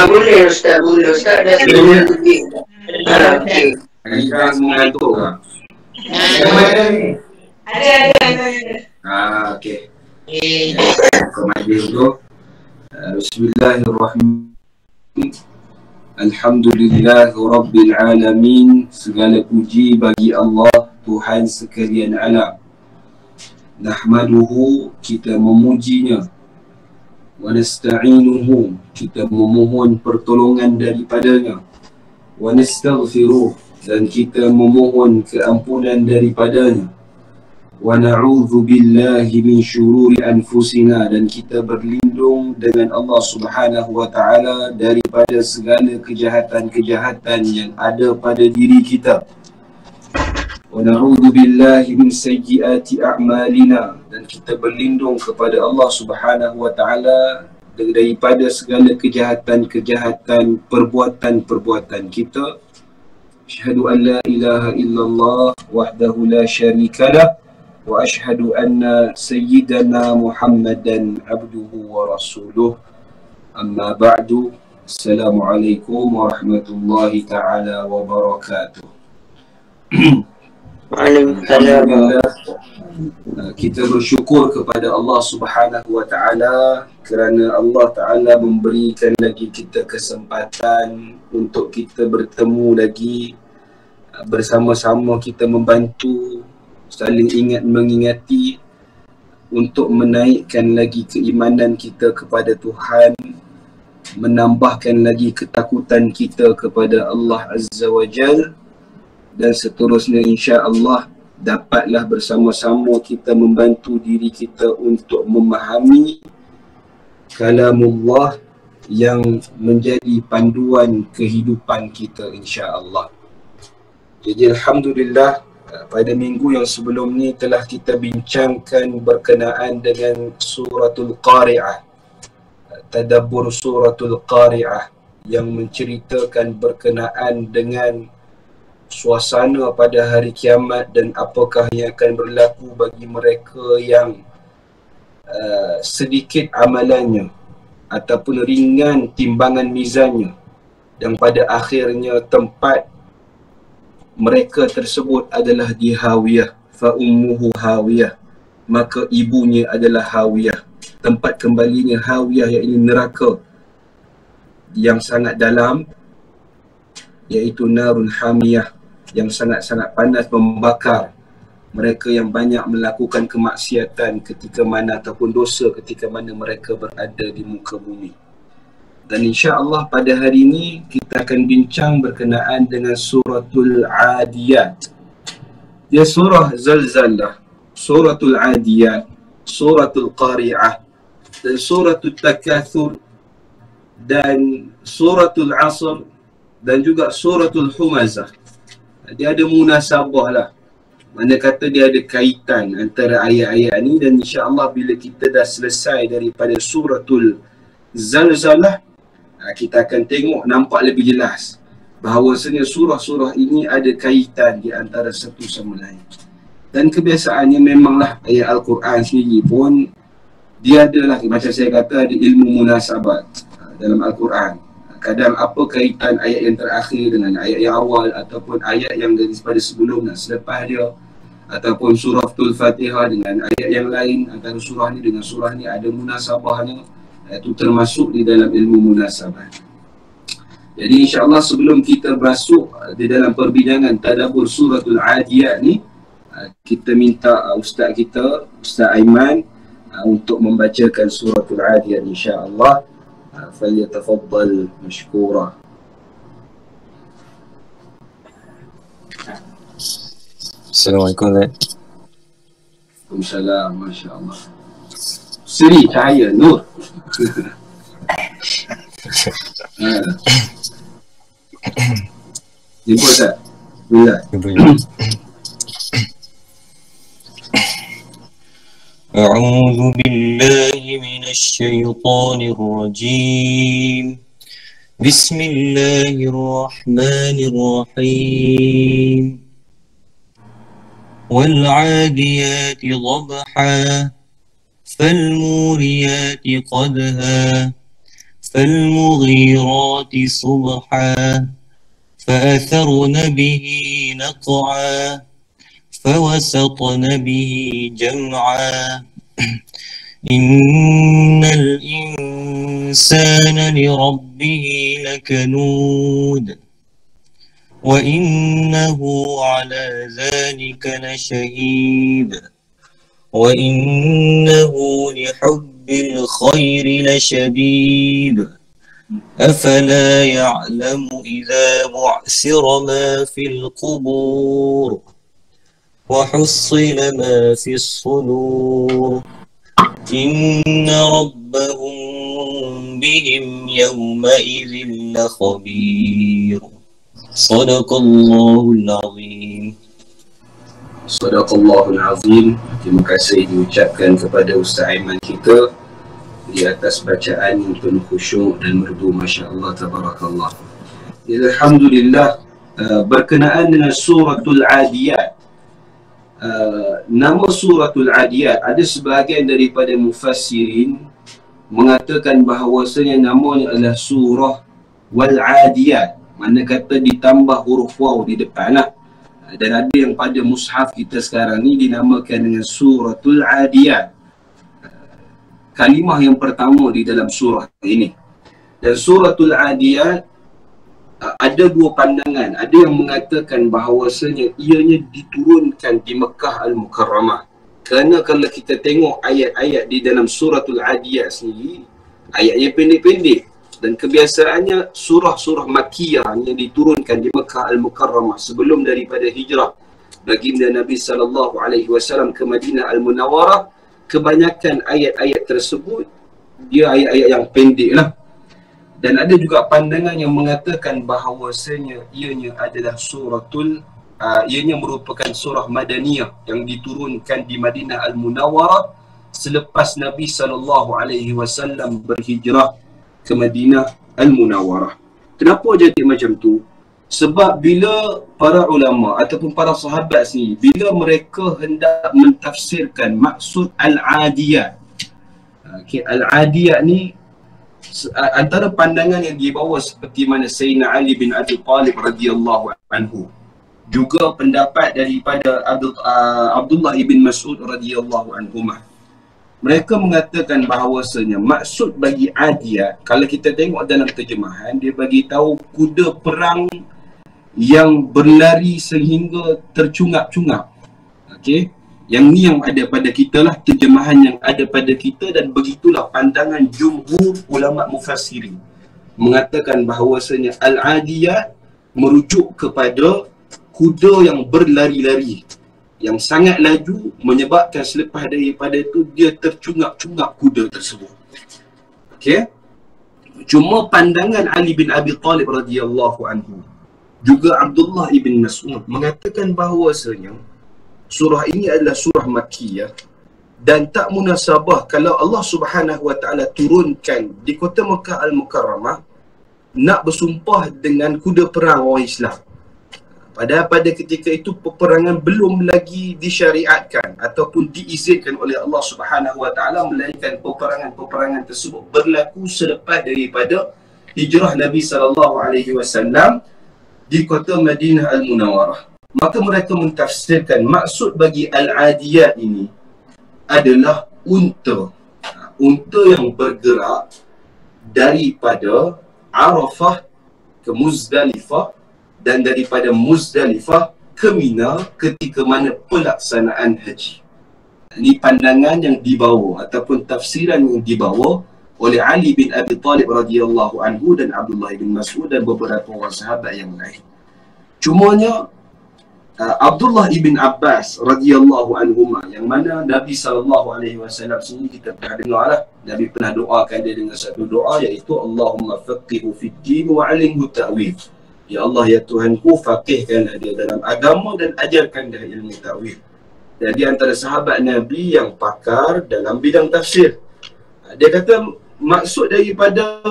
Boleh Ustaz, boleh. Ustaz dah sebelum pergi. Okey. Kita semua ngantuk ke? Ada. Okey. Majlis dulu. Bismillahirrahmanirrahim. Alhamdulillah Rabbil Alamin. Segala puji bagi Allah, Tuhan sekalian alam. Nahmaduhu, kita memujinya. Wa nasta'inuhu, kita memohon pertolongan daripadanya. Wa nastaghfiruh, dan kita memohon keampunan daripadanya. Wa na'udzu billahi min syururi anfusina, dan kita berlindung dengan Allah Subhanahu wa taala daripada segala kejahatan-kejahatan yang ada pada diri kita. Wa na'udzu billahi min sayyiati a'malina, dan kita berlindung kepada Allah Subhanahu wa taala daripada segala kejahatan-kejahatan perbuatan-perbuatan kita. Asyhadu an la ilaha illallah wahdahu la syarikalah wa asyhadu anna sayyidana Muhammadan abduhu wa rasuluh. Amma ba'du. Assalamualaikum warahmatullahi ta'ala wabarakatuh. Alhamdulillah. Kita bersyukur kepada Allah Subhanahu wa taala kerana Allah taala memberikan lagi kita kesempatan untuk kita bertemu lagi, bersama-sama kita membantu, saling ingat mengingati untuk menaikkan lagi keimanan kita kepada Tuhan, menambahkan lagi ketakutan kita kepada Allah Azza wa Jal, dan seterusnya insya-Allah dapatlah bersama-sama kita membantu diri kita untuk memahami kalamullah yang menjadi panduan kehidupan kita insya-Allah. Jadi alhamdulillah, pada minggu yang sebelum ni telah kita bincangkan berkenaan dengan suratul Qari'ah, tadabbur suratul Qari'ah yang menceritakan berkenaan dengan suasana pada hari kiamat dan apakah yang akan berlaku bagi mereka yang sedikit amalannya ataupun ringan timbangan mizannya, dan pada akhirnya tempat mereka tersebut adalah di hawiyah. Fa ummuhu hawiyah, maka ibunya adalah hawiyah, tempat kembalinya hawiyah, iaitu neraka yang sangat dalam, iaitu narun hamiyah, yang sangat-sangat panas membakar mereka yang banyak melakukan kemaksiatan ketika mana ataupun dosa ketika mana mereka berada di muka bumi. Dan insya-Allah pada hari ini kita akan bincang berkenaan dengan suratul Adiyat. Dia surah Zalzalah, suratul Adiyat, suratul Qari'ah, dan suratul Takatsur, dan suratul Asr, dan juga suratul Humazah. Dia ada munasabah lah, mana kata dia ada kaitan antara ayat-ayat ni. Dan insya-Allah bila kita dah selesai daripada suratul Zalzalah, kita akan tengok nampak lebih jelas bahawasanya surah-surah ini ada kaitan di antara satu sama lain. Dan kebiasaannya memanglah ayat Al-Quran sendiri pun dia adalah, macam saya kata, ada ilmu munasabat dalam Al-Quran. Kadang apa kaitan ayat yang terakhir dengan ayat yang awal, ataupun ayat yang daripada sebelum dan selepas dia, ataupun surah Al-Fatihah dengan ayat yang lain, antara surah ni dengan surah ni ada munasabahnya. Itu termasuk di dalam ilmu munasabah. Jadi insya-Allah sebelum kita masuk di dalam perbincangan tadabbur suratul Adiyat ni, kita minta ustaz kita, Ustaz Aiman, untuk membacakan suratul Adiyat insya-Allah. فليتفضل مشكورا. Assalamualaikum. Waalaikumsalam. Masya Allah. Seri cahaya nur. Jumpa tak? Bila? أعوذ بالله من الشيطان الرجيم. بسم الله الرحمن الرحيم. والعاديات ضبحا فالموريات قدها فالمغيرات صبحا فأثرن به نقعا فوسطن به جمعا إن الإنسان لربه لكنود وإنه على ذلك لشهيد وإنه لحب الخير لشديد أفلا يعلم إذا بعثر ما في القبور وحصل ما في الصدور إن ربهم بهم يومئذ لخبير صدق الله العظيم. Sadaqallahul Azim. Terima kasih diucapkan kepada Ustaz Aiman kita di atas bacaan yang penuh khusyuk dan merdu, masya-Allah tabarakallah. Alhamdulillah. Berkenaan dengan suratul Adiyat, nama suratul Adiyat, ada sebahagian daripada mufassirin mengatakan bahawasanya namanya adalah surah wal Adiyat, mana kata ditambah huruf waw di depan lah. Dan ada yang pada mushaf kita sekarang ni dinamakan dengan suratul Adiyat, kalimah yang pertama di dalam surah ini. Dan suratul Adiyat ada dua pandangan. Ada yang mengatakan bahawasanya ianya diturunkan di Mekah Al-Mukarramah, kerana kalau kita tengok ayat-ayat di dalam suratul Adiyat sendiri, ayatnya pendek-pendek. Dan kebiasaannya surah-surah Makkiyah yang diturunkan di Mekah Al-Mukarramah sebelum daripada hijrah baginda Nabi SAW ke Madinah Al-Munawwarah, kebanyakan ayat-ayat tersebut dia ayat-ayat yang pendek lah. Dan ada juga pandangan yang mengatakan bahawasanya ianya adalah ianya merupakan surah Madaniyah yang diturunkan di Madinah Al-Munawwarah selepas Nabi SAW berhijrah ke Madinah Al-Munawwarah. Kenapa jadi macam tu? Sebab bila para ulama ataupun para sahabat sendiri, bila mereka hendak mentafsirkan maksud Al-Adiyat, Al-Adiyat ni antara pandangan yang dibawa seperti mana Sayyidina Ali bin Abi Talib radhiyallahu anhu, juga pendapat daripada Abdullah ibn Mas'ud radhiyallahu anhumah. Mereka mengatakan bahawasanya maksud bagi Adiyat, kalau kita tengok dalam terjemahan, dia bagi tahu kuda perang yang berlari sehingga tercungap-cungap. Okey, yang ni yang ada pada kita lah, terjemahan yang ada pada kita, dan begitulah pandangan jumhur ulama mufassirin mengatakan bahawasanya Al-Adiyat merujuk kepada kuda yang berlari-lari, yang sangat laju, menyebabkan selepas daripada itu dia tercungap-cungap kuda tersebut. Okey. Cuma pandangan Ali bin Abi Talib radhiyallahu anhu, juga Abdullah ibn Mas'ud mengatakan bahawasanya surah ini adalah surah Makkiyah dan tak munasabah kalau Allah Subhanahu wa taala turunkan di kota Mekah Al-Mukarramah nak bersumpah dengan kuda perang orang Islam. Padahal pada ketika itu peperangan belum lagi disyariatkan ataupun diizinkan oleh Allah Subhanahu wa taala, melainkan peperangan tersebut berlaku selepas daripada hijrah Nabi SAW di kota Madinah Al-Munawwarah. Maka mereka mentafsirkan maksud bagi Al-Adiyat ini adalah unta. Unta yang bergerak daripada Arafah ke Muzdalifah dan daripada Muzdalifah ke Mina ketika mana pelaksanaan haji. Ini pandangan yang dibawa ataupun tafsiran yang dibawa oleh Ali bin Abi Talib radhiyallahu anhu dan Abdullah bin Mas'ud dan beberapa orang sahabat yang lain. Cumanya Abdullah ibn Abbas radhiyallahu anhuma, yang mana Nabi SAW sendiri kita pernah dengar lah, Nabi pernah doakan dia dengan satu doa, iaitu Allahumma faqihu fid din wa 'allimhu ta'wil. Ya Allah, ya Tuhanku, faqihkanlah dia dalam agama dan ajarkan dia ilmu ta'wil. Dan di antara sahabat Nabi yang pakar dalam bidang tafsir, dia kata maksud daripada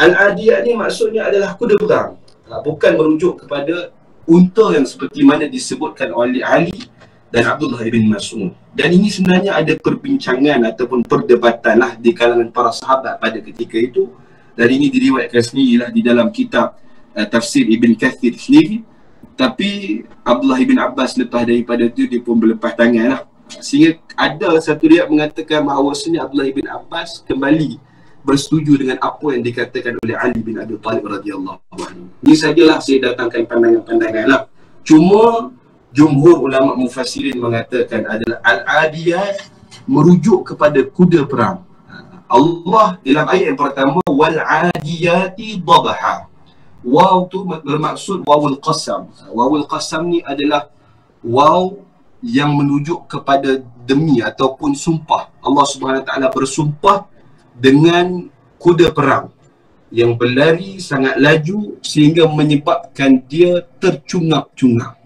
Al-Adiyat ni maksudnya adalah kuda perang, bukan merujuk kepada unta yang seperti mana disebutkan oleh Ali dan Abdullah bin Mas'ud. Dan ini sebenarnya ada perbincangan ataupun perdebatan lah di kalangan para sahabat pada ketika itu. Dan ini diriwayatkan sendirilah di dalam kitab tafsir Ibn Kathir sendiri. Tapi Abdullah bin Abbas lepas daripada itu dia pun berlepas tangan lah. Sehingga ada satu riwayat mengatakan bahawasanya Abdullah bin Abbas kembali bersetuju dengan apa yang dikatakan oleh Ali bin Abi Talib radhiyallahu anhu. Ini sajalah saya datangkan pandangan-pandangan lah. Cuma jumhur ulama mufassirin mengatakan adalah al-adiyat merujuk kepada kuda perang. Allah dalam ayat yang pertama wal adiyati dhabha. Waw tu bermaksud wawul qasam. Wawul qasam ni adalah waw yang menunjuk kepada demi ataupun sumpah. Allah Subhanahu Wa Taala bersumpah dengan kuda perang yang berlari sangat laju sehingga menyebabkan dia tercungap-cungap.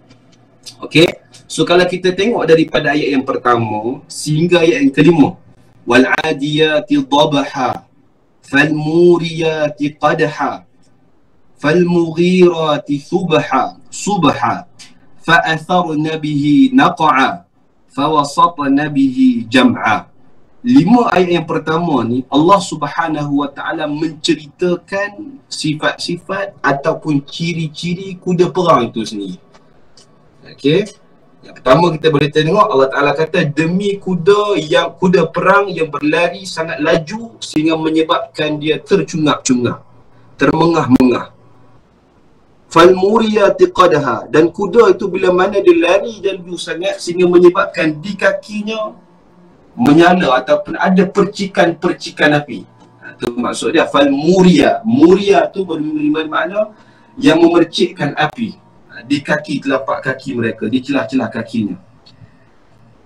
Okey, so kalau kita tengok daripada ayat yang pertama sehingga ayat yang kelima, wal adiyati dhabha fal muriyati qadha fal mughirati subha fa atharna bihi naq'a fa wasatna bihi jam'a. 5 ayat yang pertama ni Allah Subhanahu Wa Taala menceritakan sifat-sifat ataupun ciri-ciri kuda perang itu sendiri. Okey. Yang pertama kita boleh tengok Allah Taala kata demi kuda perang yang berlari sangat laju sehingga menyebabkan dia tercungap-cungap, termengah-mengah. Fal muriyati qadha, dan kuda itu bila mana dia lari laju sangat sehingga menyebabkan di kakinya menyala ataupun ada percikan-percikan api. Itu maksud dia fal muriya. Muriya tu bermakna yang memercikkan api di kaki, telapak kaki mereka, di celah-celah kakinya.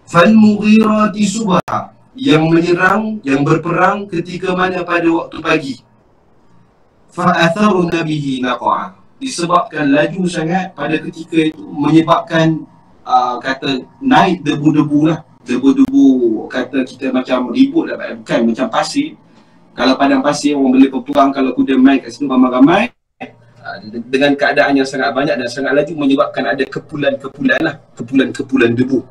Fal mughirati subha, yang menyerang, yang berperang ketika mana pada waktu pagi. Fa atharna bihi naq'a, disebabkan laju sangat pada ketika itu menyebabkan kata naik debu-debu lah. Debu-debu kata kita macam ribut lah, bukan macam pasir. Kalau padang pasir orang boleh berperang, kalau kuda main kat situ ramai-ramai dengan keadaan yang sangat banyak dan sangat laju menyebabkan ada kepulan-kepulan lah, kepulan-kepulan debu.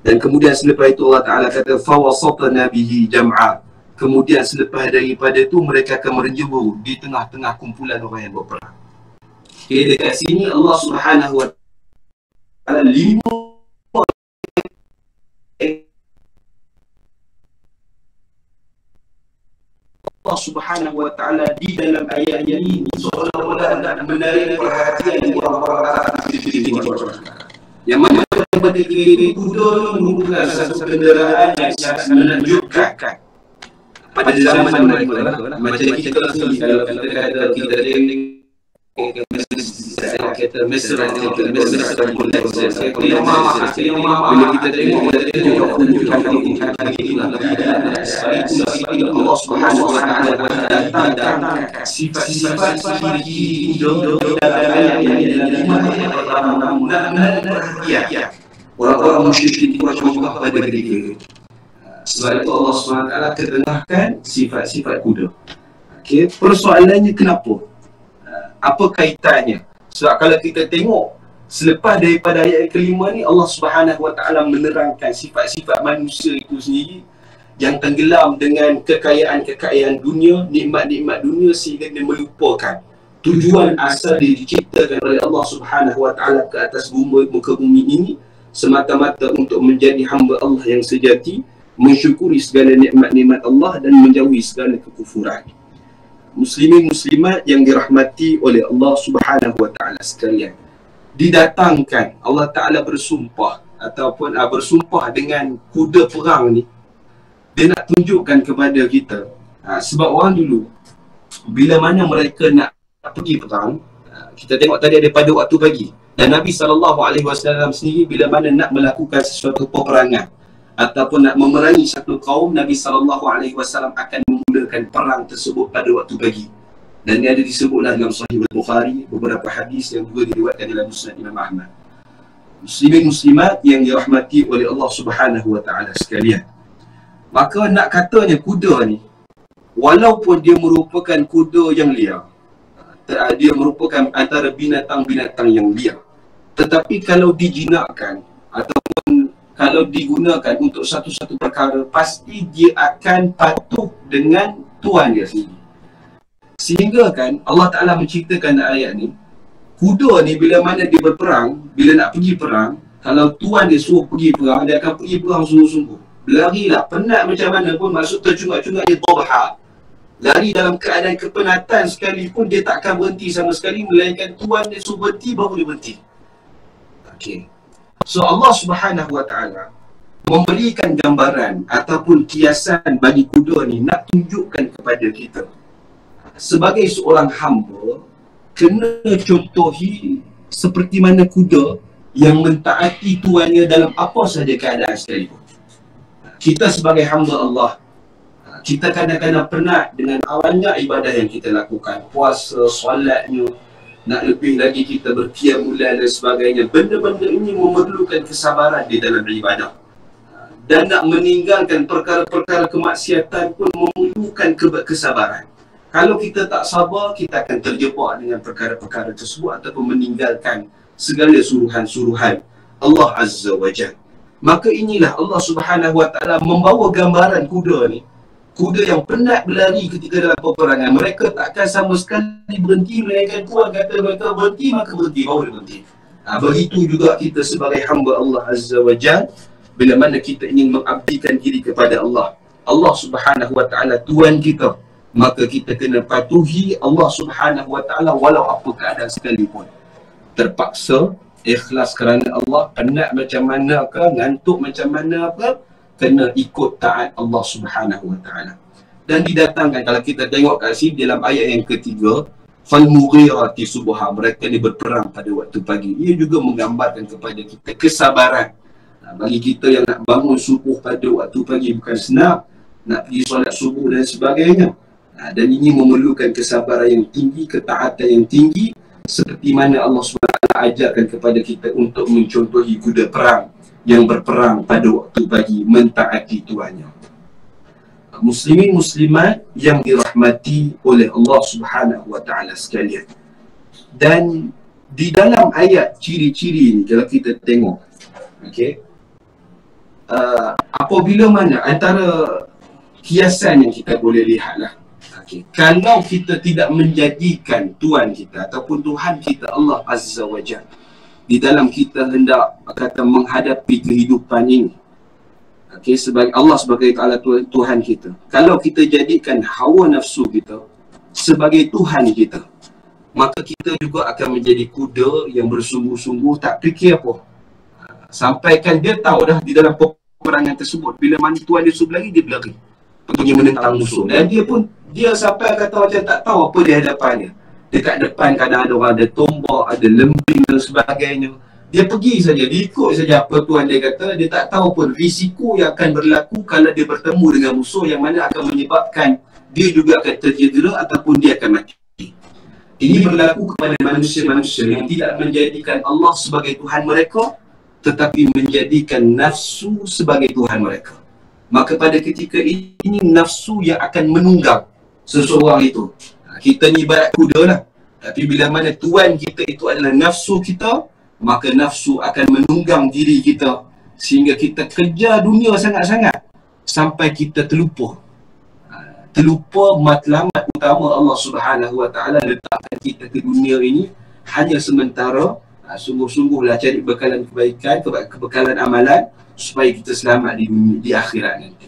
Dan kemudian selepas itu Allah Ta'ala kata fawasatna bihi jam'a, kemudian selepas daripada itu mereka akan menjebur di tengah-tengah kumpulan orang yang berperang. Okay, dekat sini Allah Subhanahu Wa Ta'ala 5 Allah Subhanahu Wa Ta'ala di dalam ayat ini seolah-olah nak menarik perhatian orang-orang yang mana pada kiri kuda merupakan satu kenderaan yang menunjukkan pada zaman mereka lah. Macam kita sendiri kalau kita kata kita tengok kita Mesra bila kita tengok Allah Subhanahu Wa Ta'ala datang sifat-sifat ciri dalam ayat yang pertama perhatian orang-orang musyrik macam pada diri. Sebab itu Allah SWT ketengahkan sifat-sifat kuda. Okey, persoalannya kenapa? Apa kaitannya? Sebab kalau kita tengok selepas daripada ayat yang kelima ni Allah Subhanahu Wa Ta'ala menerangkan sifat-sifat manusia itu sendiri yang tenggelam dengan kekayaan-kekayaan dunia, nikmat-nikmat dunia sehingga dia melupakan tujuan asal dia diciptakan oleh Allah Subhanahu Wa Ta'ala ke atas muka bumi ini semata-mata untuk menjadi hamba Allah yang sejati, mensyukuri segala nikmat-nikmat Allah dan menjauhi segala kekufuran. Muslimin muslimat yang dirahmati oleh Allah Subhanahu Wa Ta'ala sekalian, didatangkan Allah Ta'ala bersumpah ataupun bersumpah dengan kuda perang ni. Dia nak tunjukkan kepada kita sebab orang dulu bila mana mereka nak pergi perang, kita tengok tadi ada pada waktu pagi, dan Nabi SAW sendiri bila mana nak melakukan sesuatu peperangan ataupun nak memerangi satu kaum, Nabi SAW akan memulakan perang tersebut pada waktu pagi. Dan dia ada disebutlah dalam Sahih Al-Bukhari beberapa hadis yang juga diriwayatkan dalam Musnad Imam Ahmad. Muslimin muslimat yang dirahmati oleh Allah Subhanahu Wa Ta'ala sekalian, maka nak katanya kuda ni walaupun dia merupakan kuda yang liar, dia merupakan antara binatang-binatang yang liar, tetapi kalau dijinakkan ataupun kalau digunakan untuk satu-satu perkara, pasti dia akan patuh dengan tuan dia sendiri. Sehingga kan Allah Ta'ala menceritakan ayat ni, kuda ni bila mana dia berperang, bila nak pergi perang, kalau tuan dia suruh pergi perang, dia akan pergi perang sungguh-sungguh. Larilah, penat macam mana pun, maksud tercungak-cungak dia dhabha, lari dalam keadaan kepenatan sekalipun, dia tak akan berhenti sama sekali, melainkan tuan dia suruh berhenti, baru dia berhenti. Okay. So Allah Subhanahu Wa Ta'ala memberikan gambaran ataupun kiasan bagi kuda ni, nak tunjukkan kepada kita sebagai seorang hamba kena contohi seperti mana kuda yang mentaati tuannya dalam apa sahaja keadaan sekalipun. Kita sebagai hamba Allah, kita kadang-kadang penat dengan banyak ibadah yang kita lakukan, puasa, solatnya, nak lebih lagi kita berqiyamul-lail dan sebagainya. Benda-benda ini memerlukan kesabaran di dalam ibadah. Dan nak meninggalkan perkara-perkara kemaksiatan pun memerlukan kesabaran. Kalau kita tak sabar, kita akan terjebak dengan perkara-perkara tersebut ataupun meninggalkan segala suruhan-suruhan Allah Azza wa Jalla. Maka inilah Allah Subhanahu Wa Ta'ala membawa gambaran kuda ni. Kuda yang penat berlari ketika dalam peperangan, mereka takkan sama sekali berhenti, melainkan Tuhan kata mereka berhenti, maka berhenti, baru dia berhenti. Begitu juga kita sebagai hamba Allah Azza wa Jalla, bila mana kita ingin mengabdikan diri kepada Allah, Allah Subhanahu Wa Ta'ala Tuhan kita, maka kita kena patuhi Allah Subhanahu Wa Ta'ala walau apa keadaan sekalipun. Terpaksa, ikhlas kerana Allah, penat macam mana ke, ngantuk macam mana ke, kena ikut taat Allah Subhanahu Wa Ta'ala. Dan didatangkan, kalau kita tengok kat sini dalam ayat yang ketiga, Fal-Mughirati subha, mereka ni berperang pada waktu pagi. Ia juga menggambarkan kepada kita kesabaran. Bagi kita yang nak bangun subuh pada waktu pagi bukan senang, nak pergi solat subuh dan sebagainya. Dan ini memerlukan kesabaran yang tinggi, ketaatan yang tinggi, seperti mana Allah SWT ajarkan kepada kita untuk mencontohi kuda perang yang berperang pada waktu pagi, mentaati tuannya. Muslimin muslimat yang dirahmati oleh Allah Subhanahu Wa Ta'ala sekalian. Dan di dalam ayat ciri-ciri ni, kalau kita tengok, okay, apabila mana antara kiasan yang kita boleh lihatlah, okay, kalau kita tidak menjadikan Tuhan kita ataupun Tuhan kita Allah Azza wa Jalla di dalam kita hendak kata menghadapi kehidupan ini, okay, sebagai Allah sebagai Ta'ala Tuhan kita, kalau kita jadikan hawa nafsu kita sebagai Tuhan kita, maka kita juga akan menjadi kuda yang bersungguh-sungguh tak fikir apa. Sampaikan dia tahu dah di dalam peperangan tersebut, bila mana Tuhan dia suruh berlari, dia berlari pergi menentang musuh. Dan dia sampai kata macam tak tahu apa di hadapannya. Dekat depan kadang ada orang ada tombak, ada lembing dan sebagainya. Dia pergi saja, dia ikut saja apa Tuhan dia kata. Dia tak tahu pun risiko yang akan berlaku kalau dia bertemu dengan musuh yang mana akan menyebabkan dia juga akan tercedera ataupun dia akan mati. Ini berlaku kepada manusia-manusia yang tidak menjadikan Allah sebagai Tuhan mereka, tetapi menjadikan nafsu sebagai Tuhan mereka. Maka pada ketika ini nafsu yang akan menunggang seseorang itu. Kita ni ibarat kuda lah. Tapi bila mana Tuhan kita itu adalah nafsu kita, maka nafsu akan menunggang diri kita sehingga kita kejar dunia sangat-sangat sampai kita terlupa. Terlupa matlamat utama Allah Subhanahu Wa Ta'ala letakkan kita ke dunia ini hanya sementara. Sungguh-sungguhlah cari bekalan kebaikan, kebekalan amalan supaya kita selamat di akhirat nanti.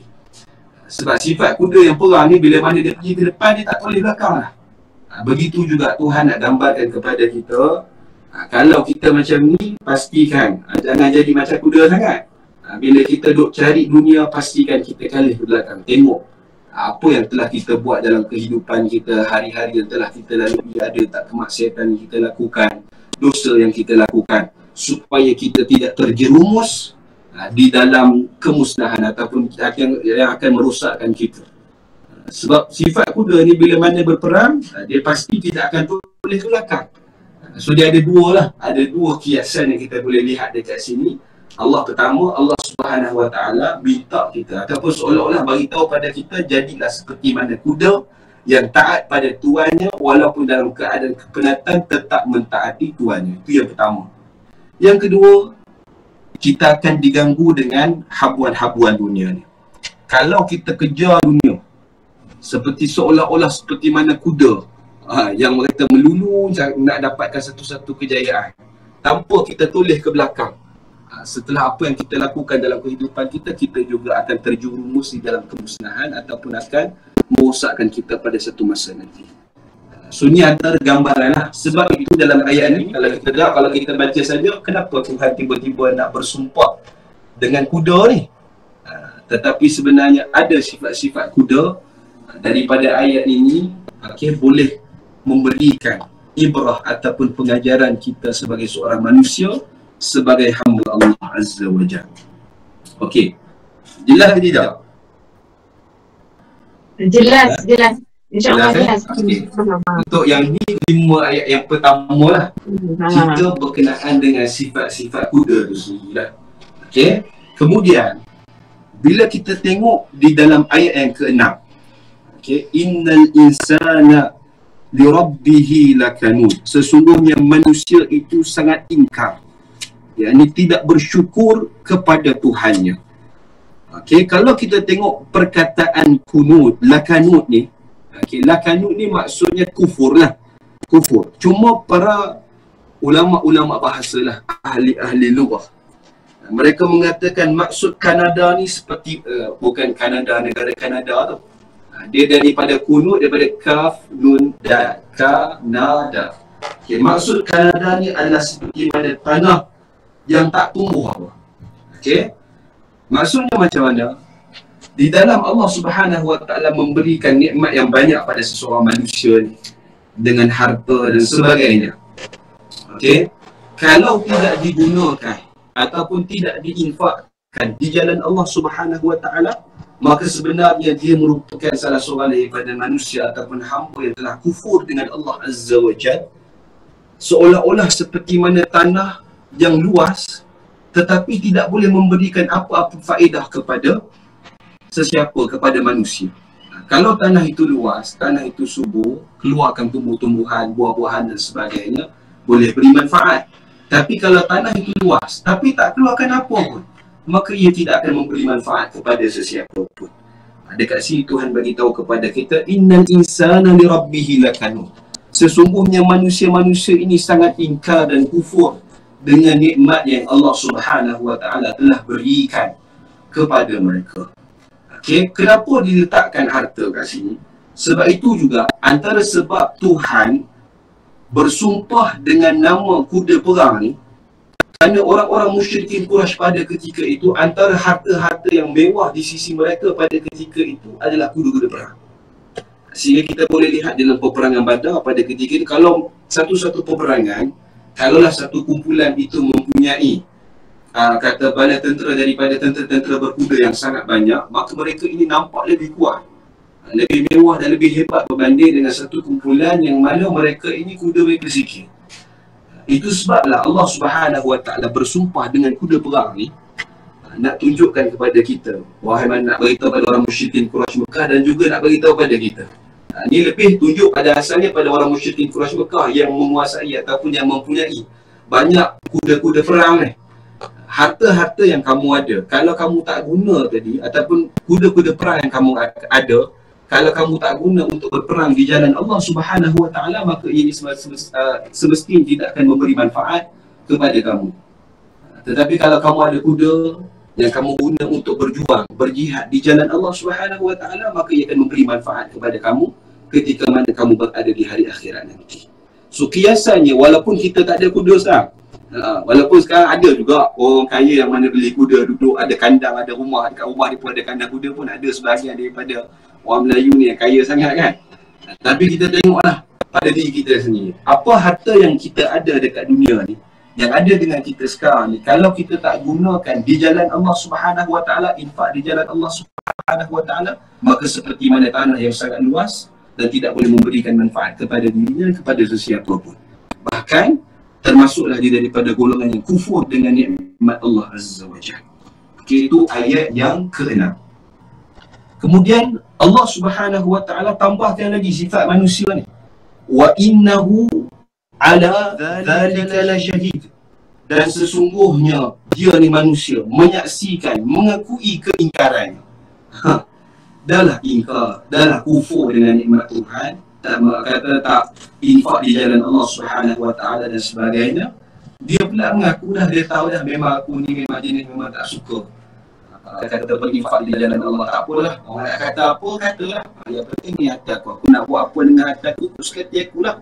Sebab sifat kuda yang perang ni, bila mana dia pergi ke depan, dia tak boleh belakang lah. Begitu juga Tuhan nak gambarkan kepada kita, kalau kita macam ni, pastikan jangan jadi macam kuda sangat. Bila kita duk cari dunia, pastikan kita kalah ke belakang. Tengok apa yang telah kita buat dalam kehidupan kita hari-hari yang telah kita lalui, ada tak kemaksiatan yang kita lakukan, dosa yang kita lakukan, supaya kita tidak terjerumus di dalam kemusnahan ataupun yang akan merosakkan kita. Sebab sifat kuda ni bila mana berperang, dia pasti tidak akan boleh ke belakang. So dia ada dua lah, ada dua kiasan yang kita boleh lihat dekat sini. Allah pertama, Allah Subhanahu Wa Ta'ala minta kita ataupun seolah-olah bagi tahu pada kita, jadilah seperti mana kuda yang taat pada tuannya walaupun dalam keadaan kepenatan tetap mentaati tuannya. Itu yang pertama. Yang kedua, kita akan diganggu dengan habuan-habuan dunia ni. Kalau kita kejar dunia seperti seolah-olah seperti mana kuda yang mereka melulu nak dapatkan satu-satu kejayaan tanpa kita toleh ke belakang. Setelah apa yang kita lakukan dalam kehidupan kita, kita juga akan terjerumus di dalam kemusnahan ataupun akan merosakkan kita pada satu masa nanti. So ni antara gambaran lah. Sebab itu dalam ayat ni kalau kita baca saja, kenapa Tuhan tiba-tiba nak bersumpah dengan kuda ni? Tetapi sebenarnya ada sifat-sifat kuda daripada ayat ini, boleh memberikan ibrah ataupun pengajaran kita sebagai seorang manusia, sebagai hamba Allah Azza wa Jalla. Okey. Jelas ke tidak? Jelas. InsyaAllah jelas. Okay. Untuk yang ni 5 ayat yang pertama lah, kita berkenaan dengan sifat-sifat kuda tu sendiri lah. Okay. Kemudian bila kita tengok di dalam ayat yang ke-6, okay, innal insana li rabbihi lakanud, sesungguhnya manusia itu sangat ingkar, yakni tidak bersyukur kepada Tuhannya. Okay, kalau kita tengok perkataan kunud, lakanud ni, okay, lakanud ni maksudnya kufur lah, kufur. Cuma para ulama-ulama bahasa lah, ahli-ahli lughah, mereka mengatakan maksud Kanada ni seperti bukan Kanada, negara Kanada tu. Dia daripada kunud, daripada kaf, nun, dal, Kanada. Okay, maksud Kanada ni adalah seperti mana tanah yang tak tumbuh apa. Okay, maksudnya macam mana? Di dalam Allah Subhanahu wa Ta'ala memberikan nikmat yang banyak pada seseorang manusia ni, dengan harta dan sebagainya. Okay, kalau tidak digunakan ataupun tidak diinfakkan di jalan Allah Subhanahu wa Ta'ala, maka sebenarnya dia merupakan salah seorang daripada manusia ataupun hamba yang telah kufur dengan Allah Azza wa Jalla, seolah-olah seperti mana tanah yang luas tetapi tidak boleh memberikan apa-apa faedah kepada sesiapa, kepada manusia. Kalau tanah itu luas, tanah itu subur, keluarkan tumbuh-tumbuhan, buah-buahan dan sebagainya, boleh beri manfaat. Tapi kalau tanah itu luas tapi tak keluarkan apa pun, maka ia tidak akan memberi manfaat kepada sesiapa pun. Dekat sini Tuhan bagi tahu kepada kita, innal insana li rabbihi lakanud, sesungguhnya manusia-manusia ini sangat ingkar dan kufur dengan nikmat yang Allah Subhanahu wa Ta'ala telah berikan kepada mereka. Okay, kenapa diletakkan harta kat sini? Sebab itu juga antara sebab Tuhan bersumpah dengan nama kuda perang ni, kerana orang-orang musyrikin Quraisy pada ketika itu, antara harta-harta yang mewah di sisi mereka pada ketika itu adalah kuda-kuda perang. Sehingga kita boleh lihat dalam peperangan Badar pada ketika itu, kalau satu-satu peperangan, kalaulah satu kumpulan itu mempunyai kata bala tentera daripada tentera-tentera berkuda yang sangat banyak, maka mereka ini nampak lebih kuat, lebih mewah dan lebih hebat berbanding dengan satu kumpulan yang mana mereka ini kuda mereka sikit. Itu sebablah Allah Subhanahu wa Ta'ala bersumpah dengan kuda perang ni, nak tunjukkan kepada kita, wahai mana, nak beritahu pada orang musyrikin Quraisy Mekah dan juga nak beritahu pada kita. Ni lebih tunjuk pada asalnya pada orang musyrikin Quraisy Mekah yang menguasai ataupun yang mempunyai banyak kuda-kuda perang ni. Harta-harta yang kamu ada, kalau kamu tak guna tadi, ataupun kuda-kuda perang yang kamu ada, kalau kamu tak guna untuk berperang di jalan Allah Subhanahu wa Ta'ala, maka ini semestinya tidak akan memberi manfaat kepada kamu. Tetapi kalau kamu ada kuda yang kamu guna untuk berjuang, berjihad di jalan Allah Subhanahu wa Ta'ala, maka ia akan memberi manfaat kepada kamu ketika mana kamu berada di hari akhirat nanti. So kiasannya, walaupun kita tak ada kuda sekarang, walaupun sekarang ada juga orang kaya yang mana beli kuda, duduk ada kandang, ada rumah, dekat rumah dia pun ada kandang kuda pun ada sebahagian daripada orang Melayu ni yang kaya sangat kan. Tapi kita tengoklah pada diri kita sendiri, apa harta yang kita ada dekat dunia ni, yang ada dengan kita sekarang ni, kalau kita tak gunakan di jalan Allah Subhanahu wa Ta'ala, infak di jalan Allah Subhanahu wa Ta'ala, maka seperti mana tanah yang sangat luas dan tidak boleh memberikan manfaat kepada dirinya dan kepada sesiapa pun. Bahkan termasuklah dia daripada golongan yang kufur dengan nikmat Allah Azza wa Jalla. Okay, itu ayat yang ke-6. Kemudian Allah Subhanahu wa Ta'ala tambahkan lagi sifat manusia ni, wa innahu ala dhalika la syahid, dan sesungguhnya dia ni manusia, menyaksikan, mengakui keingkarannya. Dahlah ingkar, dahlah kufur dengan nikmat Tuhan, tak kata tak infak di jalan Allah Subhanahu Wa Taala dan sebagainya. Dia pula mengaku dah, dia tahu dah memang aku ni memang jenis memang tak suka. Kata berinfak di jalan Allah, tak apalah. Orang nak kata apa, katalah. Yang penting ni hati aku. Aku nak buat apa dengan hati aku, terus kata aku lah.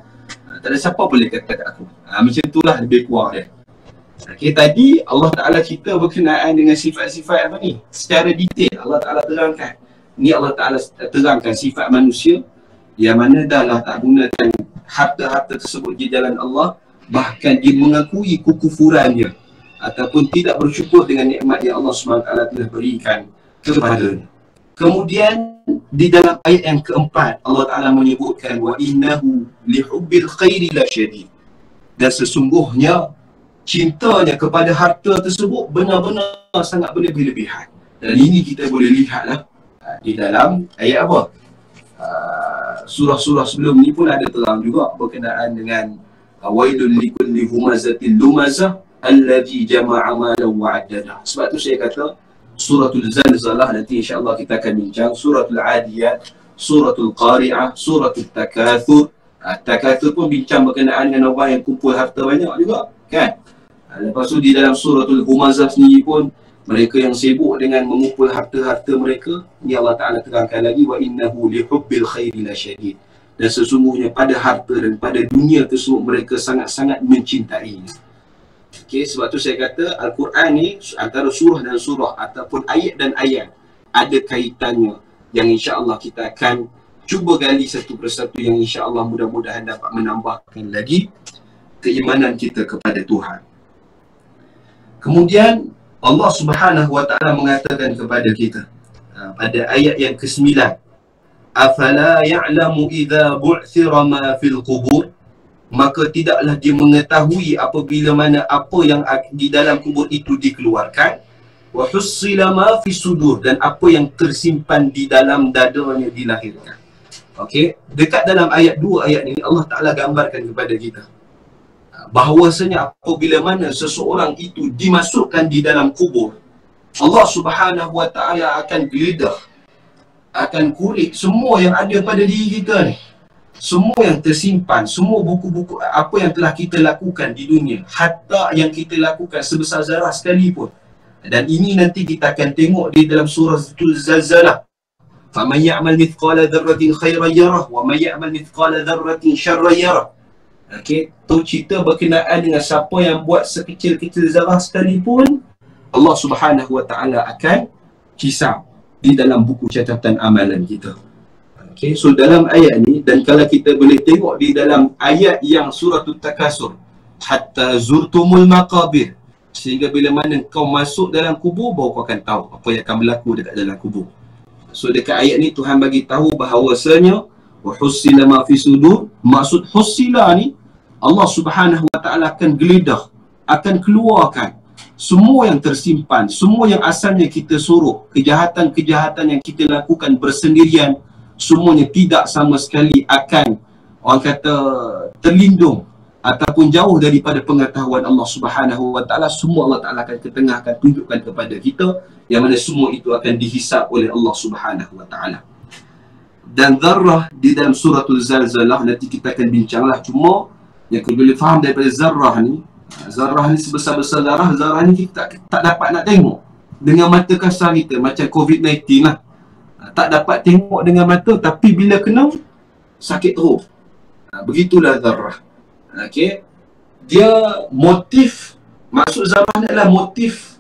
Tak ada siapa boleh kata kat aku. Macam itulah lebih kurang dia. Okay, tadi Allah Ta'ala cerita berkenaan dengan sifat-sifat apa ni? Secara detail Allah Ta'ala terangkan. Ni Allah Ta'ala terangkan sifat manusia yang mana dahlah tak gunakan harta-harta tersebut di jalan Allah, bahkan dia mengakui kekufurannya ataupun tidak bersyukur dengan nikmat yang Allah SWT telah berikan kepadanya. Kemudian di dalam ayat yang keempat Allah Ta'ala menyebutkan wa innahu lihubbil khairi lasyadid, dan sesungguhnya cintanya kepada harta tersebut benar-benar sangat berlebih-lebihan. Dan ini kita boleh lihatlah di dalam ayat apa? Surah-surah sebelum ni pun ada terang juga berkenaan dengan wailul likulli humazatil lumazah alladhi jama'a malan wa 'addada. Sebab tu saya kata suratul Zalzalah nanti insya-Allah kita akan bincang, suratul Adiyat, suratul Qari'ah, suratul Takatsur. Takatsur pun bincang berkenaan dengan orang yang kumpul harta banyak juga, kan? Lepas tu di dalam suratul Humazah sendiri pun mereka yang sibuk dengan mengumpul harta-harta mereka, ni Allah Ta'ala terangkan lagi wa innahu lihubbil khairi lasyadid, dan sesungguhnya pada harta dan pada dunia tersebut mereka sangat-sangat mencintainya. Okey, sebab tu saya kata Al-Quran ni antara surah dan surah ataupun ayat dan ayat ada kaitannya yang insya-Allah kita akan cuba gali satu persatu yang insya-Allah mudah-mudahan dapat menambahkan lagi keimanan kita kepada Tuhan. Kemudian Allah Subhanahu Wa Ta'ala mengatakan kepada kita pada ayat yang ke-9, afala ya'lamu idza bu'thira ma fil qubur, maka tidaklah dia mengetahui apabila mana apa yang di dalam kubur itu dikeluarkan, wa hussila ma fi sudur, dan apa yang tersimpan di dalam dadanya dilahirkan. Okey, dekat dalam ayat 2 ayat ini Allah Ta'ala gambarkan kepada kita bahawasanya apabila mana seseorang itu dimasukkan di dalam kubur, Allah Subhanahu Wa Ta'ala akan geledah, akan kulik semua yang ada pada diri kita ni, semua yang tersimpan, semua buku-buku apa yang telah kita lakukan di dunia, hatta yang kita lakukan sebesar zarah sekalipun. Dan ini nanti kita akan tengok di dalam surah Zalzalah, faman ya'mal mithqala dzarratin khairan yarah wa man ya'mal mithqala dzarratin syarran yarah. Okey, tu cerita berkenaan dengan siapa yang buat sekecil-kecil zarah sekalipun, Allah Subhanahu Wa Ta'ala akan hisab di dalam buku catatan amalan kita. Okey, so dalam ayat ni, dan kalau kita boleh tengok di dalam ayat yang suratul Takatsur, hatta zurtumul maqabir, sehingga bila mana kau masuk dalam kubur baru kau akan tahu apa yang akan berlaku dekat dalam kubur. So dekat ayat ni Tuhan bagi tahu bahawasanya wa hussila ma fi sudur, maksud hussila ni Allah Subhanahu Wa Ta'ala akan geledah, akan keluarkan semua yang tersimpan, semua yang asalnya kita suruh, kejahatan-kejahatan yang kita lakukan bersendirian, semuanya tidak sama sekali akan, orang kata, terlindung ataupun jauh daripada pengetahuan Allah Subhanahu Wa Ta'ala. Semua Allah Ta'ala akan ketengahkan, tunjukkan kepada kita, yang mana semua itu akan dihisab oleh Allah Subhanahu Wa Ta'ala. Dan zarrah di dalam suratul Zalzalah nanti kita akan bincanglah, cuma yang kita boleh faham daripada zarrah ni sebesar-besar zarrah ni kita tak dapat nak tengok dengan mata kasar kita, macam COVID-19 lah, tak dapat tengok dengan mata, tapi bila kena sakit teruk. Begitulah zarrah. Okey, dia motif, maksud zarrah ni adalah motif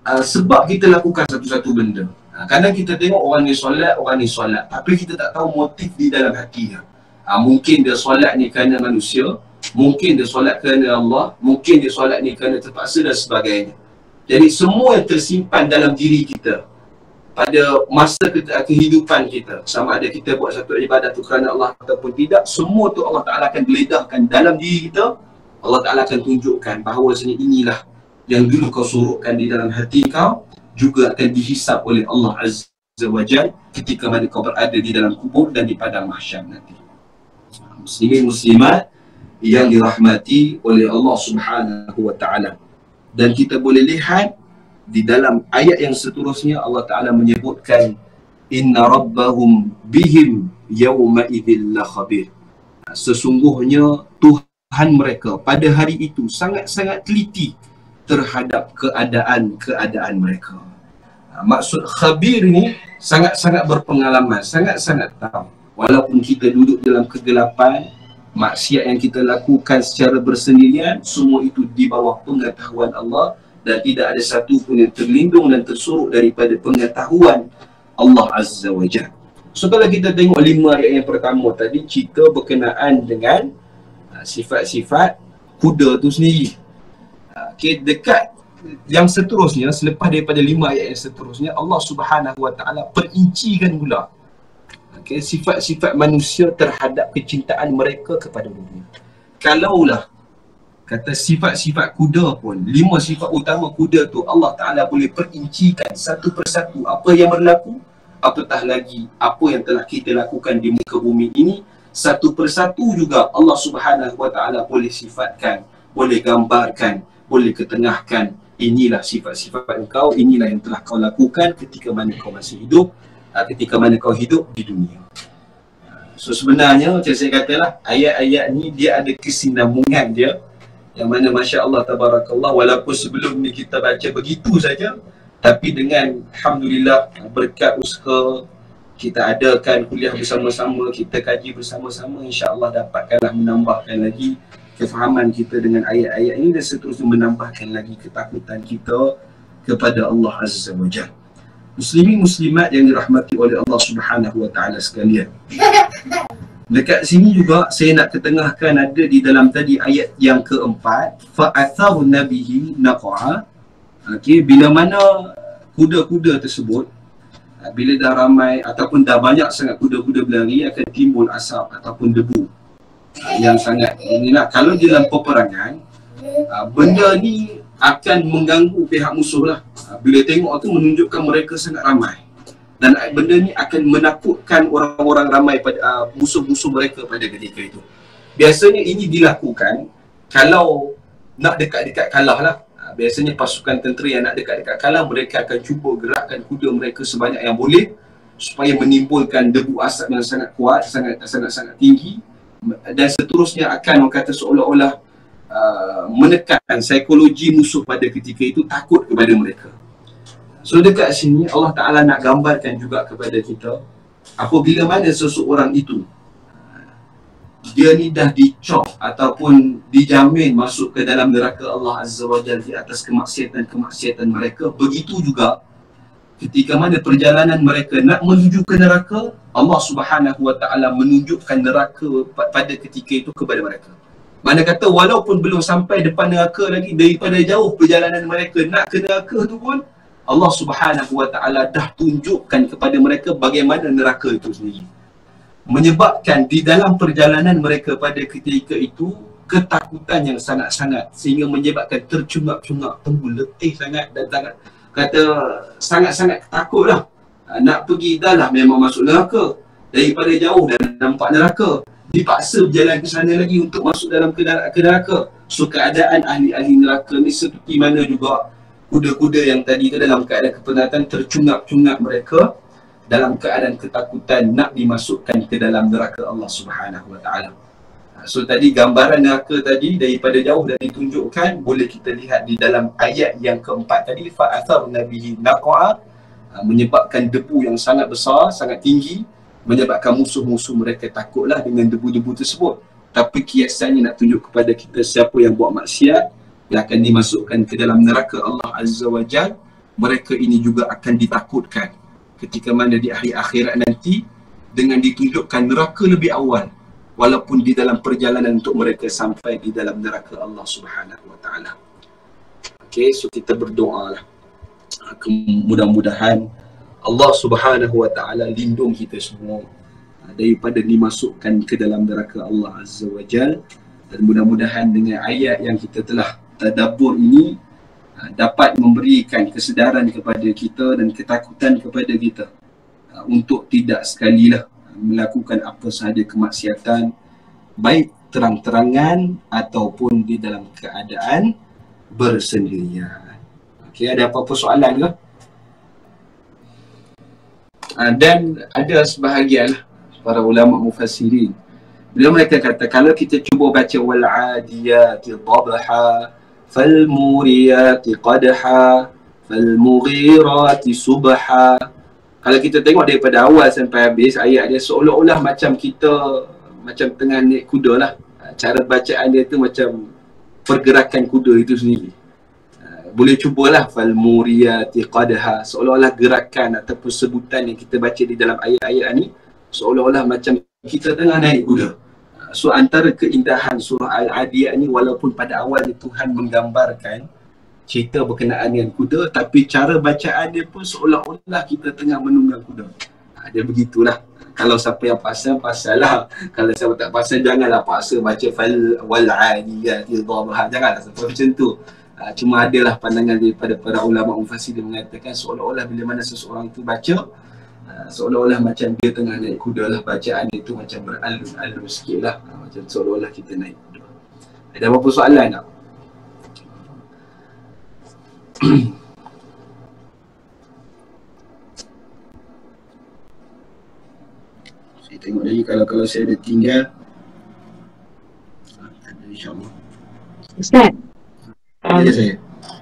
sebab kita lakukan satu-satu benda. Kadang kita tengok orang ni solat, tapi kita tak tahu motif di dalam hati dia. Mungkin dia solat ni kerana manusia, mungkin dia solat kerana Allah, mungkin dia solat ni kerana terpaksa dan sebagainya. Jadi semua yang tersimpan dalam diri kita pada masa kehidupan kita, sama ada kita buat satu ibadat tu kerana Allah ataupun tidak, semua tu Allah Ta'ala akan geledahkan dalam diri kita. Allah Ta'ala akan tunjukkan bahawasanya inilah yang dulu kau suruhkan di dalam hati kau, juga akan dihisap oleh Allah Azza wa Jalla ketika mana kau berada di dalam kubur dan di padang mahsyar nanti. Muslimin muslimat yang dirahmati oleh Allah Subhanahu Wa Ta'ala. Dan kita boleh lihat di dalam ayat yang seterusnya Allah Ta'ala menyebutkan inna rabbahum bihim yawma idzil la khabir. Sesungguhnya Tuhan mereka pada hari itu sangat-sangat teliti terhadap keadaan mereka. Maksud khabir ni sangat-sangat berpengalaman, sangat-sangat tahu. Walaupun kita duduk dalam kegelapan, maksiat yang kita lakukan secara bersendirian, semua itu di bawah pengetahuan Allah dan tidak ada satu pun yang terlindung dan tersuruh daripada pengetahuan Allah Azza wa Jalla. So kalau kita tengok 5 ayat yang pertama tadi, cerita berkenaan dengan sifat-sifat kuda tu sendiri. Okay, dekat yang seterusnya, selepas daripada 5 ayat yang seterusnya, Allah Subhanahu wa Ta'ala perincikan pula sifat-sifat manusia terhadap kecintaan mereka kepada dunia. Kalaulah kata sifat-sifat kuda pun, 5 sifat utama kuda tu Allah Ta'ala boleh perincikan satu persatu apa yang berlaku, apatah lagi apa yang telah kita lakukan di muka bumi ini, satu persatu juga Allah Subhanahu wa Ta'ala boleh sifatkan, boleh gambarkan, boleh ketengahkan. Inilah sifat-sifat engkau, inilah yang telah kau lakukan ketika mana kau masih hidup, ketika mana kau hidup di dunia. So sebenarnya macam saya katalah, ayat-ayat ni dia ada kesinambungan dia, yang mana Masya Allah Tabarakallah, walaupun sebelum ni kita baca begitu saja, tapi dengan Alhamdulillah berkat usaha kita adakan kuliah bersama-sama, kita kaji bersama-sama, insya-Allah dapatkanlah menambahkan lagi kefahaman kita dengan ayat-ayat ini dan seterusnya menambahkan lagi ketakutan kita kepada Allah Azza wa Jalla. Muslimin muslimat yang dirahmati oleh Allah Subhanahu wa Ta'ala sekalian. Dekat sini juga saya nak ketengahkan ada di dalam tadi ayat yang keempat, fa'atharna bihi naqa'a. Okey, bila mana kuda-kuda tersebut bila dah ramai ataupun dah banyak sangat kuda-kuda berlari, akan timbul asap ataupun debu yang sangat inilah. Kalau dalam peperangan, benda ni akan mengganggu pihak musuh lah. Bila tengok tu menunjukkan mereka sangat ramai, dan benda ni akan menakutkan orang-orang ramai pada musuh-musuh mereka pada ketika itu. Biasanya ini dilakukan kalau nak dekat-dekat kalah lah. Biasanya pasukan tentera yang nak dekat-dekat kalah, mereka akan cuba gerakkan kuda mereka sebanyak yang boleh supaya menimbulkan debu asap yang sangat kuat, sangat-sangat tinggi, dan seterusnya akan orang kata seolah-olah menekan psikologi musuh pada ketika itu, takut kepada mereka. So dekat sini Allah Ta'ala nak gambarkan juga kepada kita, apabila mana seseorang itu dia ni dah dicop ataupun dijamin masuk ke dalam neraka Allah Azza wa Jalla di atas kemaksiatan mereka, begitu juga ketika mana perjalanan mereka nak menuju ke neraka, Allah Subhanahu wa Ta'ala menunjukkan neraka pada ketika itu kepada mereka. Mana kata walaupun belum sampai depan neraka lagi, daripada jauh perjalanan mereka nak ke neraka tu pun Allah Subhanahu wa Ta'ala dah tunjukkan kepada mereka bagaimana neraka itu sendiri, menyebabkan di dalam perjalanan mereka pada ketika itu ketakutan yang sangat-sangat, sehingga menyebabkan tercungap-cungap, tembul letih sangat, dan sangat-sangat takutlah. Nak pergi dah lah memang masuk neraka, daripada jauh dan nampak neraka, dipaksa berjalan ke sana lagi untuk masuk dalam ke neraka. So keadaan ahli-ahli neraka ni seperti mana juga kuda-kuda yang tadi tu dalam keadaan kepenatan, tercungap-cungap mereka dalam keadaan ketakutan nak dimasukkan ke dalam neraka Allah Subhanahu wa Ta'ala. So tadi gambaran neraka tadi daripada jauh dah ditunjukkan, boleh kita lihat di dalam ayat yang keempat tadi, fa'atharna bihi naqa'a, menyebabkan debu yang sangat besar, sangat tinggi, menyebabkan musuh-musuh mereka takutlah dengan debu-debu tersebut. Tapi kiasannya nak tunjuk kepada kita siapa yang buat maksiat yang akan dimasukkan ke dalam neraka Allah Azza wa Jal, mereka ini juga akan ditakutkan ketika mana di akhir akhirat nanti dengan ditunjukkan neraka lebih awal, walaupun di dalam perjalanan untuk mereka sampai di dalam neraka Allah Subhanahu wa Ta'ala. Okay, so kita berdoa lah, mudah-mudahan Allah Subhanahu wa Ta'ala lindung kita semua daripada dimasukkan ke dalam neraka Allah Azza wa Jal, dan mudah-mudahan dengan ayat yang kita telah tadabbur ini dapat memberikan kesedaran kepada kita dan ketakutan kepada kita untuk tidak sekalilah melakukan apa sahaja kemaksiatan, baik terang-terangan ataupun di dalam keadaan bersendirian. Okey, ada apa-apa soalan ke? Dan ada sebahagian para ulama mufassirin, bila mereka kata kalau kita cuba baca wal adiyati dhabha fal muriyati qadha fal mughirati subha, kalau kita tengok daripada awal sampai habis ayat dia seolah-olah macam kita macam tengah naik kuda lah. Cara bacaan dia tu macam pergerakan kuda itu sendiri. Boleh cubalah fal muriyati qadha, seolah-olah gerakan ataupun sebutan yang kita baca di dalam ayat-ayat ni seolah-olah macam kita tengah naik kuda. So antara keindahan surah Al-Adiyat ni, walaupun pada awalnya Tuhan menggambarkan cerita berkenaan dengan kuda, tapi cara bacaan dia pun seolah-olah kita tengah menunggang kuda. Dia begitulah. Kalau siapa yang pasal lah. Kalau siapa tak pasal, janganlah paksa baca wal adiyati dhabha. Janganlah sampai macam tu. Cuma adalah pandangan daripada para ulama mufassir yang mengatakan seolah-olah bila mana seseorang itu baca, seolah-olah macam dia tengah naik kuda lah. Bacaan dia tu macam beralun-alun sikit lah. Macam seolah-olah kita naik kuda. Ada apa-apa soalan tak? Saya tengok lagi kalau saya ada tinggal. Ada, insyaAllah. Ustaz, Ya saya.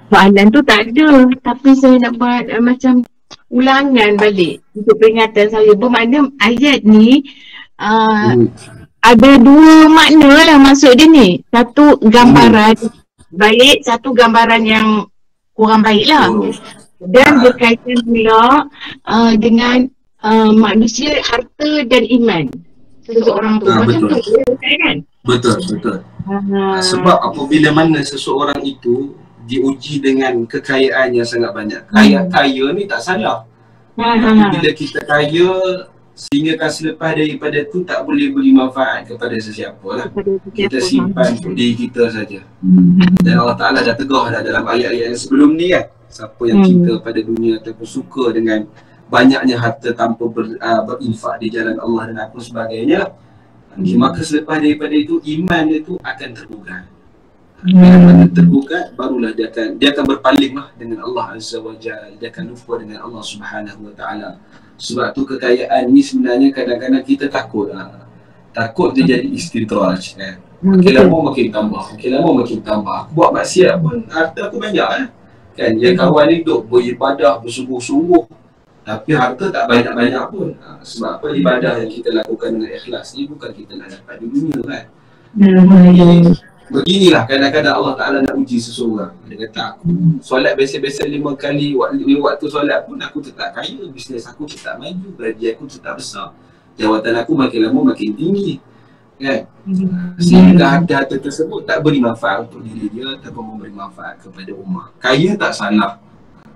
soalan tu tak ada, tapi saya nak buat macam ulangan balik untuk peringatan saya. Bermakna ayat ni ada dua makna lah maksud dia ni. Satu gambaran baik, satu gambaran yang kurang baik lah. Dan berkaitan pula dengan manusia, harta dan iman seseorang tu. Macam betul. tu kan? Betul. Sebab apabila mana seseorang itu diuji dengan kekayaan yang sangat banyak. Kaya ni tak salah. Tapi bila kita kaya, sehingga selepas daripada tu tak boleh beri manfaat kepada sesiapa lah. Kita simpan untuk diri kita saja. Dan Allah Ta'ala dah tegah dah dalam ayat-ayat yang sebelum ni kan. Siapa yang cinta pada dunia ataupun suka dengan banyaknya harta tanpa berinfak di jalan Allah dan apa sebagainya, maka selepas daripada itu iman dia tu akan tergugat. Bila tergugat, barulah dia akan berpaling lah dengan Allah Azza wa Jalla. Dia akan lupa dengan Allah Subhanahu wa Ta'ala. Sebab tu kekayaan ni sebenarnya kadang-kadang kita takut dia jadi istidraj kan. Makin lama makin tambah. Aku buat maksiat pun harta aku banyak kan. Yang kawan ni duk beribadah bersungguh-sungguh, tapi harta tak banyak-banyak pun. Sebab apa? Ibadah yang kita lakukan dengan ikhlas ni bukan kita nak dapat di dunia kan. Beginilah kadang-kadang Allah Ta'ala nak uji seseorang. Dia kata aku solat biasa-biasa 5 kali, waktu solat pun aku tetap kaya, bisnes aku tetap maju, gaji aku tetap besar, jawatan aku makin lama makin tinggi kan. Sehingga harta tersebut tak beri manfaat untuk diri dia ataupun memberi manfaat kepada umat. Kaya tak salah,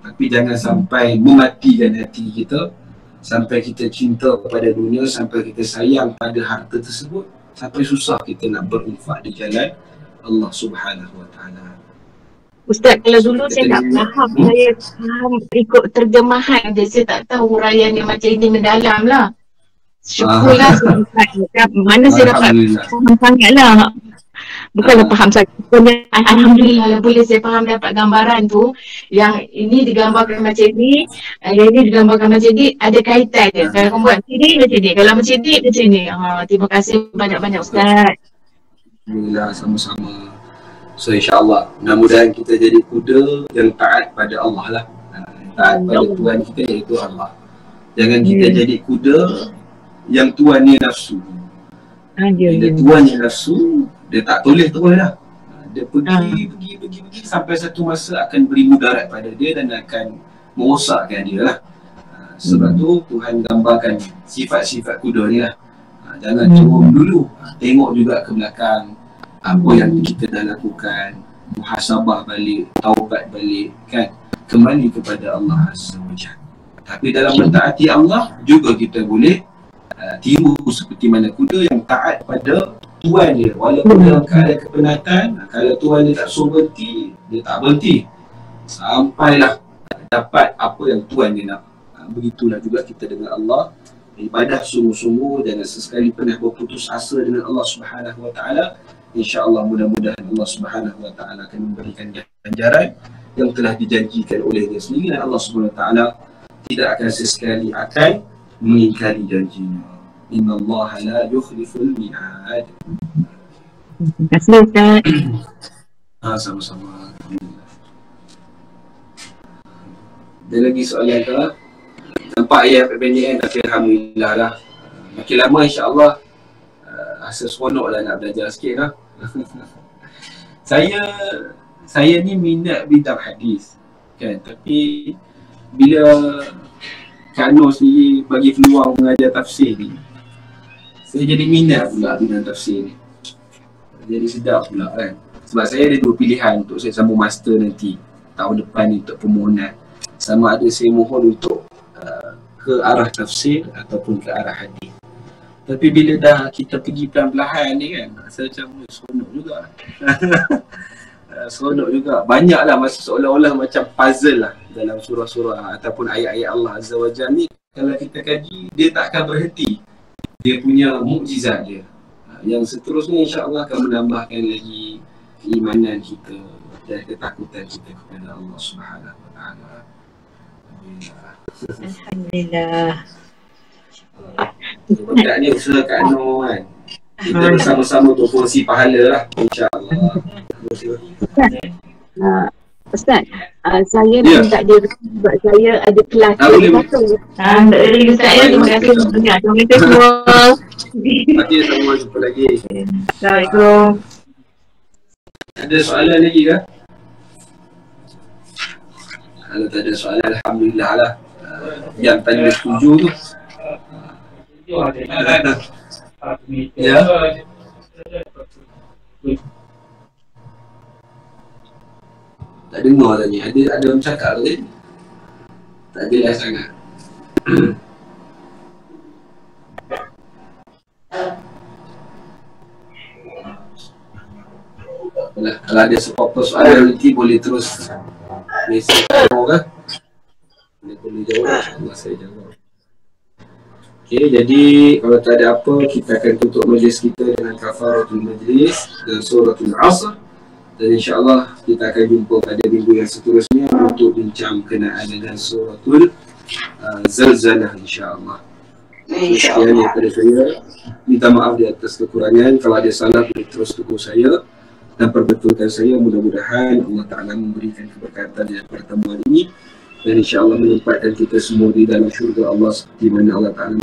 tapi jangan sampai mematikan hati kita, sampai kita cinta kepada dunia, sampai kita sayang pada harta tersebut, sampai susah kita nak berinfak di jalan Allah Subhanahu wa Ta'ala. Ustaz, kalau dulu saya tak faham, saya faham ikut terjemahan dia, saya tak tahu huraian yang macam ini mendalam lah. Syukurlah mana saya dapat faham sangat lah. Bukanlah faham sangat, alhamdulillah lah boleh saya faham, dapat gambaran tu. Yang ini digambarkan macam ni, yang ini digambarkan macam ni, ada kaitan dia. Kalau kamu buat macam ni, kalau macam ni. Terima kasih banyak-banyak Ustaz. Alhamdulillah, sama-sama. So insyaAllah mudah-mudahan kita jadi kuda yang taat pada Allah lah. Taat pada Tuhan kita iaitu Allah. Jangan kita jadi kuda yang tuannya nafsu. Bila tuannya nafsu, dia tak toleh terus dah. Dia pergi sampai satu masa akan beri mudarat pada dia dan akan merosakkan dia lah. Sebab tu Tuhan gambarkan sifat-sifat kuda ni lah. Jangan turun dulu, tengok juga ke belakang apa yang kita dah lakukan, muhasabah balik, taubat balik kan, kembali kepada Allah Azza wa Jalla. Tapi dalam mentaati Allah juga kita boleh tiru seperti mana kuda yang taat pada tuan dia, walaupun dalam keadaan kepenatan. Kalau tuan dia tak suruh berhenti, dia tak berhenti sampailah dapat apa yang tuan dia nak. Begitulah juga kita dengan Allah, ibadah sungguh-sungguh, jangan sesekali pernah berputus asa dengan Allah Subhanahu wa Ta'ala. InsyaAllah mudah-mudahan Allah Subhanahu Wa Taala akan memberikan ganjaran yang telah dijanjikan olehnya sendiri, dan Allah Subhanahu Wa Taala tidak akan sesekali akan mengingkari janjinya. Inna Allah la yukhliful mi'ad. Terima kasih Ustaz. Sama-sama. Ada lagi soalan ke? Nampak ayat pendek tapi alhamdulillah lah. Makin lama insya-Allah rasa seronok lah nak belajar sikit lah. Saya ni minat bidang hadis kan, tapi bila Kak Nur sendiri bagi peluang mengajar tafsir ni, saya jadi minat pula bidang tafsir ni. Jadi sedap pula kan. Sebab saya ada dua pilihan untuk saya sambung master nanti tahun depan ni untuk permohonan. Sama ada saya mohon untuk ke arah tafsir ataupun ke arah hadis. Tapi bila dah kita pergi pelan-pelan ni kan, rasa macam seronok juga. Seronok juga. Banyaklah masa seolah-olah macam puzzle lah dalam surah-surah ataupun ayat-ayat Allah Azza wa Jalla ni. Kalau kita kaji, dia tak akan berhenti. Dia punya mukjizat dia. Yang seterusnya insya-Allah akan menambahkan lagi keimanan kita dan ketakutan kita kepada Allah Subhanahu wa Taala. Alhamdulillah. Sebab ni usaha Kak Nur kan. Kita bersama-sama berkongsi pahala lah, insya-Allah. Ustaz, saya nak minta dia sebab saya ada kelas. Boleh. Ustaz ya, terima kasih banyak. Terima kasih semua. Nanti sama jumpa lagi. Assalamualaikum. Ada soalan lagi ke? Kalau tak ada soalan, alhamdulillah lah. Yang tadi setuju tu. Ya. Tak dengar tadi. Ada orang cakap tadi. Tak jelas sangat. Kalau ada apa-apa soalan nanti boleh terus mesej ke? Boleh jawab, insyaAllah saya jawab. Okay, jadi kalau tak ada apa, kita akan tutup majlis kita dengan kafaratul majlis dan suratul Asr. Dan insyaAllah kita akan jumpa pada minggu yang seterusnya untuk bincang kenaan dengan suratul Zalzalah insyaAllah. Sekian daripada saya. Minta maaf di atas kekurangan. Kalau ada salah boleh terus tegur saya dan perbetulkan saya. Mudah-mudahan Allah Ta'ala memberikan keberkatan dalam pertemuan ini dan insyaAllah menempatkan kita semua di dalam syurga Allah seperti mana Allah Ta'ala